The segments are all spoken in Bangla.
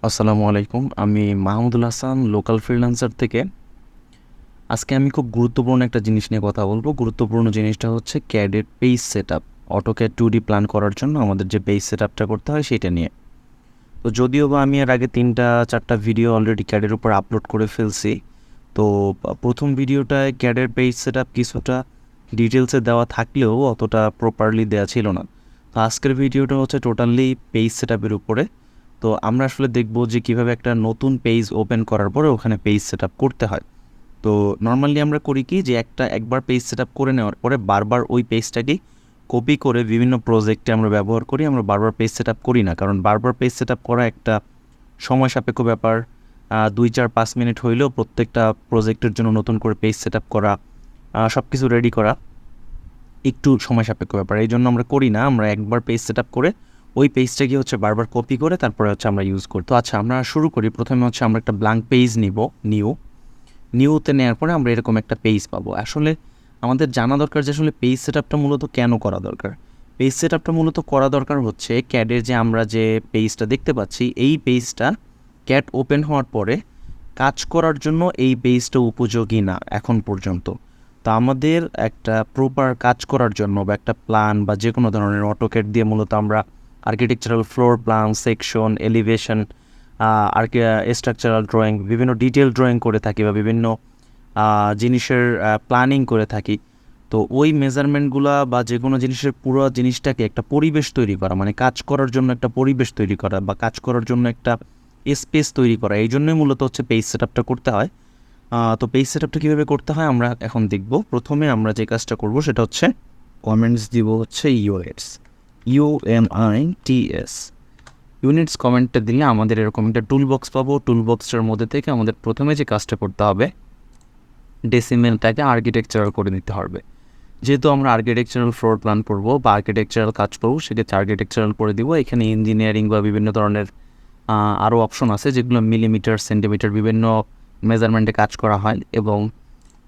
আসসালামু আলাইকুম। আমি মাহমুদুল হাসান, লোকাল ফ্রিল্যান্সার থেকে। আজকে আমি খুব গুরুত্বপূর্ণ একটা জিনিস নিয়ে কথা বলবো। গুরুত্বপূর্ণ জিনিসটা হচ্ছে ক্যাডের page setup. AutoCAD 2D plan করার জন্য আমাদের যে পেজ সেটআপটা করতে হয় সেটা নিয়ে। তো যদিও বা আমি এর আগে 3-4টা ভিডিও অলরেডি ক্যাডের উপর আপলোড করে ফেলছি। তো প্রথম ভিডিওটায় ক্যাডের পেজ সেটআপ কিছুটা ডিটেলসে দেওয়া থাকলেও অতটা প্রপারলি দেওয়া ছিল না। তো আজকের ভিডিওটা হচ্ছে টোটালি পেজ সেটআপের উপরে। তো আমরা আসলে দেখব যে কীভাবে একটা নতুন পেজ ওপেন করার পরে ওখানে পেজ সেটআপ করতে হয়। তো নর্মালি আমরা করি কি যে একবার পেজ সেটআপ করে নেওয়ার পরে বারবার ওই পেজটাকে কপি করে বিভিন্ন প্রজেক্টে আমরা ব্যবহার করি। আমরা বারবার পেজ সেটআপ করি না, কারণ বারবার পেজ সেটআপ করা একটা সময় সাপেক্ষ ব্যাপার। 2-4-5 মিনিট হইলেও প্রত্যেকটা প্রজেক্টের জন্য নতুন করে পেজ সেটআপ করা, সব কিছু রেডি করা একটু সময় সাপেক্ষ ব্যাপার। এই জন্য আমরা করি না। আমরা একবার পেজ সেটআপ করে ওই পেজটাকে হচ্ছে বারবার কপি করে তারপরে হচ্ছে আমরা ইউজ করি। তো আচ্ছা, আমরা শুরু করি। প্রথমে হচ্ছে আমরা একটা ব্ল্যাঙ্ক পেজ নিব। নিউতে নেওয়ার পরে আমরা এরকম একটা পেজ পাবো। আসলে আমাদের জানা দরকার যে আসলে পেজ সেটআপটা মূলত কেন করা দরকার। পেজ সেটআপটা মূলত করা দরকার হচ্ছে ক্যাডের যে আমরা যে পেজটা দেখতে পাচ্ছি, এই পেজটা ক্যাড ওপেন হওয়ার পরে কাজ করার জন্য এই পেজটা উপযোগী না এখন পর্যন্ত। তো আমাদের একটা প্রপার কাজ করার জন্য বা একটা প্ল্যান বা যে কোনো ধরনের অটোক্যাড দিয়ে মূলত আমরা architectural floor plan, section, elevation, structural drawing, বিভিন্ন ডিটেল ড্রয়িং করে থাকি বা বিভিন্ন জিনিসের প্ল্যানিং করে থাকি। তো ওই মেজারমেন্টগুলো বা যে কোনো জিনিসের পুরো জিনিসটাকে একটা পরিবেশ তৈরি করা, মানে কাজ করার জন্য একটা পরিবেশ তৈরি করা বা কাজ করার জন্য একটা স্পেস তৈরি করা, এই জন্যই মূলত হচ্ছে পেজ সেটআপটা করতে হয়। তো পেজ সেটআপটা কীভাবে করতে হয় আমরা এখন দেখব। প্রথমে আমরা যে কাজটা করব সেটা হচ্ছে কমেন্টস দিব হচ্ছে UNITS। ইউনিটস কমেন্টটা দিলে আমাদের এরকম একটা টুল বক্স পাবো। টুল বক্সটার মধ্যে থেকে আমাদের প্রথমে যে কাজটা করতে হবে, ডেসিমেলটাকে আর্কিটেকচারাল করে নিতে হবে। যেহেতু আমরা আর্কিটেকচারাল ফ্লোর প্ল্যান করবো বা আর্কিটেকচারাল কাজ করবো, সেক্ষেত্রে আর্কিটেকচারাল করে দিব। এখানে ইঞ্জিনিয়ারিং বা বিভিন্ন ধরনের আরও অপশন আছে যেগুলো মিলিমিটার, সেন্টিমিটার বিভিন্ন মেজারমেন্টে কাজ করা হয়। এবং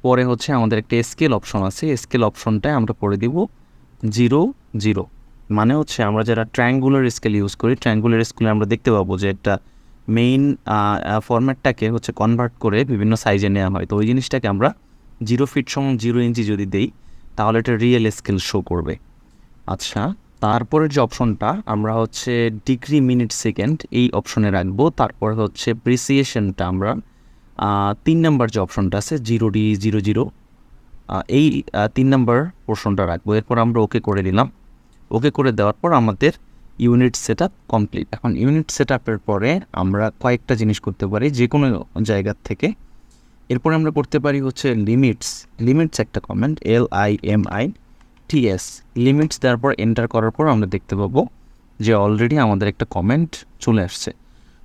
পরে হচ্ছে আমাদের একটা স্কেল অপশন আছে। স্কেল অপশনটায় আমরা করে দিব 0-0। মানে হচ্ছে আমরা যারা ট্রায়াঙ্গুলার স্কেল ইউজ করি, ট্রায়াঙ্গুলার স্কেলে আমরা দেখতে পাবো যে একটা মেইন ফরম্যাটটাকে হচ্ছে কনভার্ট করে বিভিন্ন সাইজে নেওয়া হয়। তো ওই জিনিসটাকে আমরা 0 ফিট সমান 0 ইঞ্চি যদি দেই তাহলে এটা রিয়েল স্কেল শো করবে। আচ্ছা, তারপরের যে অপশনটা আমরা হচ্ছে ডিগ্রি, মিনিট, সেকেন্ড এই অপশনে রাখবো। তারপরে হচ্ছে প্রিসিয়েশনটা আমরা 3 নাম্বার যে অপশনটা আছে 0D00, এই 3 নাম্বার পোর্শনটা রাখবো। এরপর আমরা ওকে করে দিলাম। ওকে করে দেওয়ার পর আমাদের ইউনিট সেটআপ কমপ্লিট। এখন ইউনিট সেটআপের পরে আমরা কয়েকটা জিনিস করতে পারি যে কোনো জায়গার থেকে। এরপরে আমরা করতে পারি হচ্ছে লিমিটস একটা কমেন্ট, LIMITS। লিমিটস দেওয়ার পর এন্টার করার পর আমরা দেখতে পাবো যে অলরেডি আমাদের একটা কমেন্ট চলে আসছে।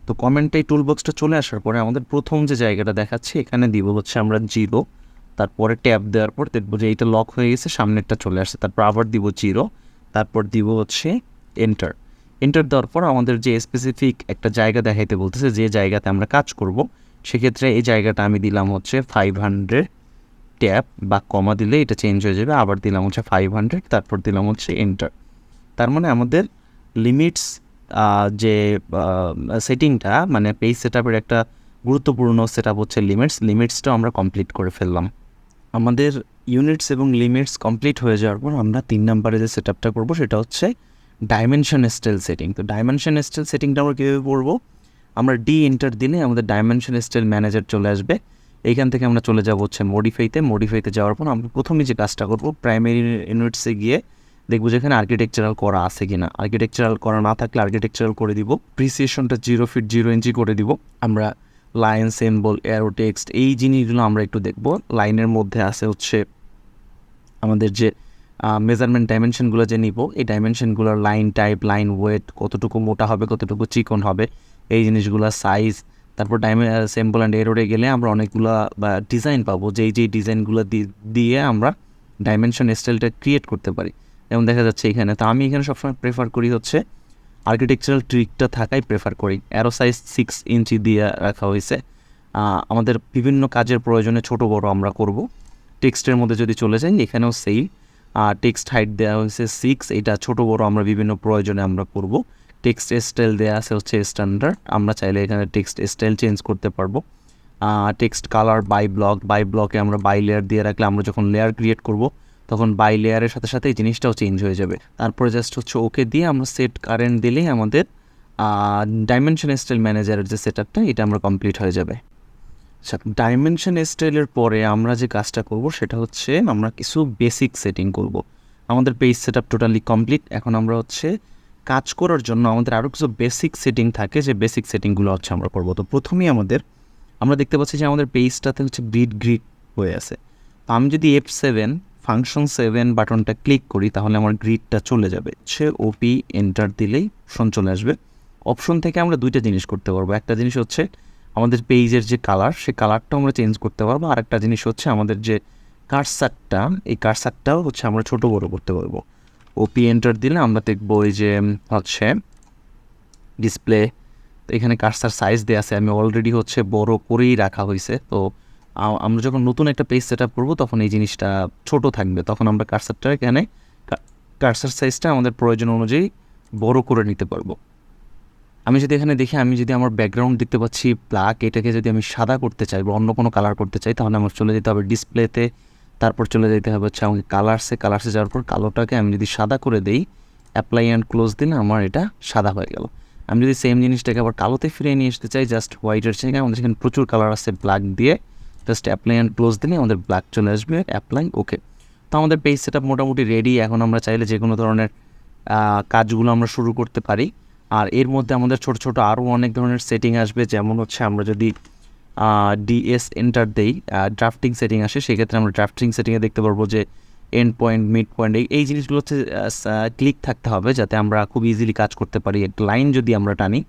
তো কমেন্টে টুল বক্সটা চলে আসার পরে আমাদের প্রথম যে জায়গাটা দেখাচ্ছে এখানে দিব হচ্ছে আমরা 0। তারপরে ট্যাব দেওয়ার পর দেখবো যে এইটা লক হয়ে গেছে, সামনেরটা চলে আসছে। তারপর আবার দিব 0, তারপর দিব হচ্ছে এন্টার দেওয়ার পর আমাদের যে স্পেসিফিক একটা জায়গা দেখাইতে বলতেছে যে জায়গাতে আমরা কাজ করব। সেক্ষেত্রে এই জায়গাটা আমি দিলাম হচ্ছে 500, ট্যাব বা কমা দিলে এটা চেঞ্জ হয়ে যাবে। আবার দিলাম হচ্ছে 500, তারপর দিলাম হচ্ছে এন্টার। তার মানে আমাদের লিমিটস যে সেটিংটা, মানে পেজ সেটআপের একটা গুরুত্বপূর্ণ সেটআপ হচ্ছে লিমিটসটাও আমরা কমপ্লিট করে ফেললাম। আমাদের ইউনিটস এবং লিমিটস কমপ্লিট হয়ে যাওয়ার পর আমরা 3 নাম্বারে যে সেটআপটা করব সেটা হচ্ছে ডাইমেনশন স্কেল সেটিং। তো ডাইমেনশন স্কেল সেটিংটা আমরা কীভাবে করবো, আমরা এন্টার দিলে আমাদের ডাইমেনশন স্কেল ম্যানেজার চলে আসবে। এইখান থেকে আমরা চলে যাব হচ্ছে মডিফাইতে যাওয়ার পর আমরা প্রথমে যে কাজটা করবো, প্রাইমারি ইউনিটসে গিয়ে দেখবো যেখানে আর্কিটেকচারাল করা আছে কিনা। আর্কিটেকচারাল করা না থাকলে আর্কিটেকচারাল করে দিব। প্রিসিয়েশনটা 0 ফিট 0 ইঞ্চি করে দিব। আমরা লাইন, সিম্বল, অ্যারো, টেক্সট এই জিনিসগুলো আমরা একটু দেখবো। লাইনের মধ্যে আছে হচ্ছে আমাদের যে মেজারমেন্ট ডাইমেনশনগুলো যে নিব, এই ডাইমেনশনগুলোর লাইন টাইপ, লাইন ওয়েট, কতটুকু মোটা হবে, কতটুকু চিকন হবে, এই জিনিসগুলো সাইজ। তারপর সিম্বল অ্যান্ড এরোরে গেলে আমরা অনেকগুলো ডিজাইন পাবো, যেই ডিজাইনগুলো দিয়ে আমরা ডাইমেনশন স্টাইলটা ক্রিয়েট করতে পারি। যেমন দেখা যাচ্ছে এখানে। তো আমি এখানে সবসময় প্রেফার করি হচ্ছে আর্কিটেকচারাল ট্রিকটা থাকাই প্রেফার করি। অ্যারো সাইজ 6 ইঞ্চি দিয়ে রাখা হয়েছে। আমাদের বিভিন্ন কাজের প্রয়োজনে ছোট বড় আমরা করব। টেক্সটের মধ্যে যদি চলে যাই এখানেও সেই টেক্সট হাইট দেওয়া হয়েছে 6। এটা ছোট বড় আমরা বিভিন্ন প্রয়োজনে আমরা করব। টেক্সট স্টাইল দেওয়া আছে হচ্ছে স্ট্যান্ডার্ড, আমরা চাইলে এখানে টেক্সট স্টাইল চেঞ্জ করতে পারবো। টেক্সট কালার বাই ব্লকে আমরা বাই লেয়ার দিয়ে রাখলে আমরা যখন লেয়ার ক্রিয়েট করব তখন বাই লেয়ারের সাথে সাথে এই জিনিসটাও চেঞ্জ হয়ে যাবে। তারপরে জাস্ট হচ্ছে ওকে দিয়ে আমরা সেট কারেন্ট দিলেই আমাদের ডাইমেনশন স্টাইল ম্যানেজারের যে সেট আপটা এটা আমরা কমপ্লিট হয়ে যাবে। আচ্ছা, ডাইমেনশন স্টাইলের পরে আমরা যে কাজটা করব সেটা হচ্ছে আমরা কিছু বেসিক সেটিং করব। আমাদের page set up totally complete. এখন আমরা হচ্ছে কাজ করার জন্য আমাদের আরও কিছু বেসিক সেটিং থাকে, যে বেসিক সেটিংগুলো হচ্ছে আমরা করবো। তো প্রথমেই আমরা দেখতে পাচ্ছি যে আমাদের পেজটাতে হচ্ছে গ্রিড হয়ে আছে। তো আমি যদি F7 ফাংশন 7 বাটনটা ক্লিক করি তাহলে আমার গ্রিডটা চলে যাবে। হচ্ছে ওপি এন্টার দিলেই অপশন চলে আসবে। অপশন থেকে আমরা দুইটা জিনিস করতে পারবো। একটা জিনিস হচ্ছে আমাদের পেজের যে কালার, সেই কালারটাও আমরা চেঞ্জ করতে পারবো। আর একটা জিনিস হচ্ছে আমাদের যে কার্সারটা, এই কার্সারটাও হচ্ছে আমরা ছোটো বড়ো করতে পারবো। ওপি এন্টার দিলে আমরা দেখবো এই যে হচ্ছে ডিসপ্লে, তো এখানে কার্সার সাইজ দেওয়া আছে, আমি অলরেডি হচ্ছে বড় করেই রাখা হয়েছে। তো আমরা যখন নতুন একটা পেজ সেট আপ করবো তখন এই জিনিসটা ছোট থাকবে, তখন আমরা কার্সারটা এখানে কার্সার সাইজটা আমাদের প্রয়োজন অনুযায়ী বড় করে নিতে পারবো। আমি যদি এখানে দেখি, আমি যদি আমার ব্যাকগ্রাউন্ড দেখতে পাচ্ছি ব্ল্যাক, এটাকে যদি আমি সাদা করতে চাই বা অন্য কোনো কালার করতে চাই তাহলে আমার চলে যেতে হবে ডিসপ্লেতে, তারপর চলে যেতে হবে হচ্ছে আমাকে কালার্সে যাওয়ার পর কালোটাকে আমি যদি সাদা করে দেই, অ্যাপ্লাই অ্যান্ড ক্লোজ দিলে আমার এটা সাদা হয়ে গেল। আমি যদি সেম জিনিসটাকে আবার কালোতে ফিরিয়ে নিয়ে আসতে চাই, জাস্ট হোয়াইটের জায়গায় আমাদের এখানে প্রচুর কালার আছে, ব্ল্যাক দিয়ে জাস্ট অ্যাপ্লাই অ্যান্ড ক্লোজ দিলে আমাদের ব্ল্যাক চলে আসবে, অ্যাপ্লাই ওকে। তো আমাদের পেজ সেট আপ মোটামুটি রেডি। এখন আমরা চাইলে যে কোনো ধরনের কাজগুলো আমরা শুরু করতে পারি। আর এর মধ্যে আমাদের ছোট ছোট আরও অনেক ধরনের সেটিং আসবে, যেমন হচ্ছে আমরা যদি ডিএস এন্টার দেই, ড্রাফটিং সেটিং আসে, সেক্ষেত্রে আমরা ড্রাফটিং সেটিংয়ে দেখতে পারবো যে এন্ড পয়েন্ট, মিড পয়েন্ট, এই জিনিসগুলো হচ্ছে ক্লিক থাকতে হবে যাতে আমরা খুব ইজিলি কাজ করতে পারি। একটা লাইন যদি আমরা টানি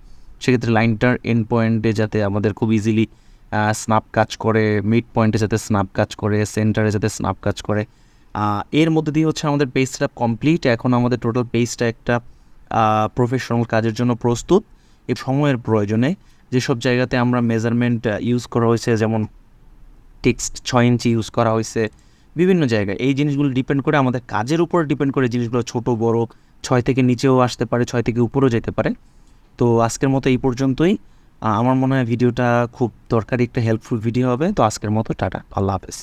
সেক্ষেত্রে লাইনটার এন্ড পয়েন্টে যাতে আমাদের খুব ইজিলি স্ন্যাপ কাজ করে, মিড পয়েন্টে যাতে স্ন্যাপ কাজ করে, সেন্টারে যাতে স্ন্যাপ কাজ করে। এর মধ্যে দিয়ে হচ্ছে আমাদের পেজ সেটআপ কমপ্লিট। এখন আমাদের টোটাল পেজটা একটা প্রফেশনাল কাজের জন্য প্রস্তুত। এই সময়ের প্রয়োজনে যেসব জায়গাতে আমরা মেজারমেন্ট ইউজ করা হয়েছে, যেমন টেক্সট 6 ইঞ্চি ইউজ করা হয়েছে বিভিন্ন জায়গায়, এই জিনিসগুলো ডিপেন্ড করে আমাদের কাজের উপর ডিপেন্ড করে জিনিসগুলো ছোট বড় 6 থেকে নিচেও আসতে পারে, 6 থেকে উপরেও যেতে পারে। তো আজকের মতো এই পর্যন্তই। আমার মনে হয় ভিডিওটা খুব দরকারি একটা হেল্পফুল ভিডিও হবে। তো আজকের মতো টাটা, আল্লাহ হাফেজ।